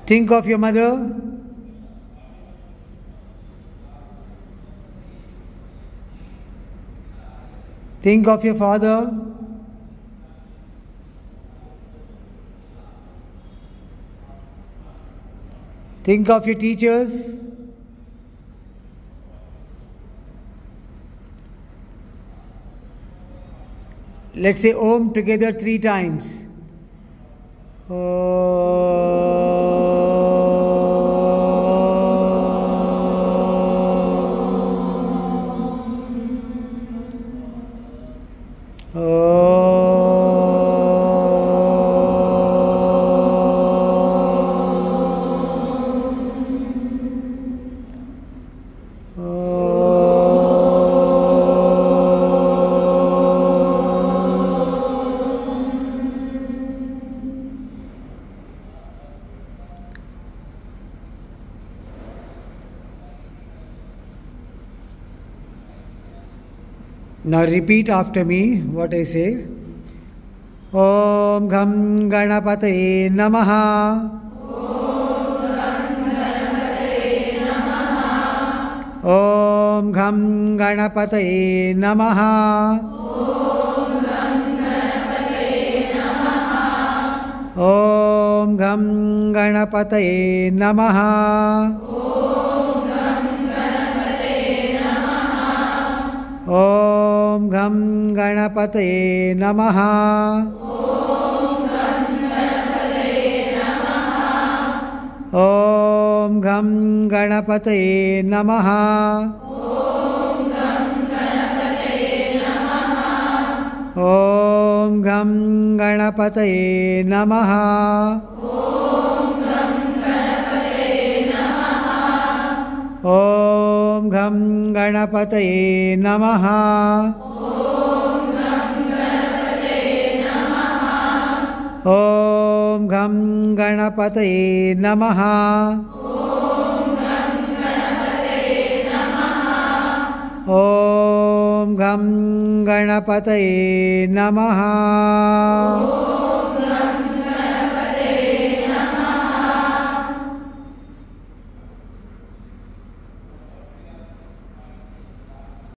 Think of your mother. Think of your father. Think of your teachers. Let's say Om together 3 times. Now repeat after me what I say. Om Gham Ganapataye Namaha. Om Gham Ganapataye Namaha. Om Gham Ganapataye Namaha. Om Gham Ganapataye Namaha. Om Gham Ganapataye Namaha. Om Gham Ganapataye Namaha. Om Gham Ganapataye Namaha. Om Gham Ganapataye Namaha. Om Gham Ganapataye Namaha.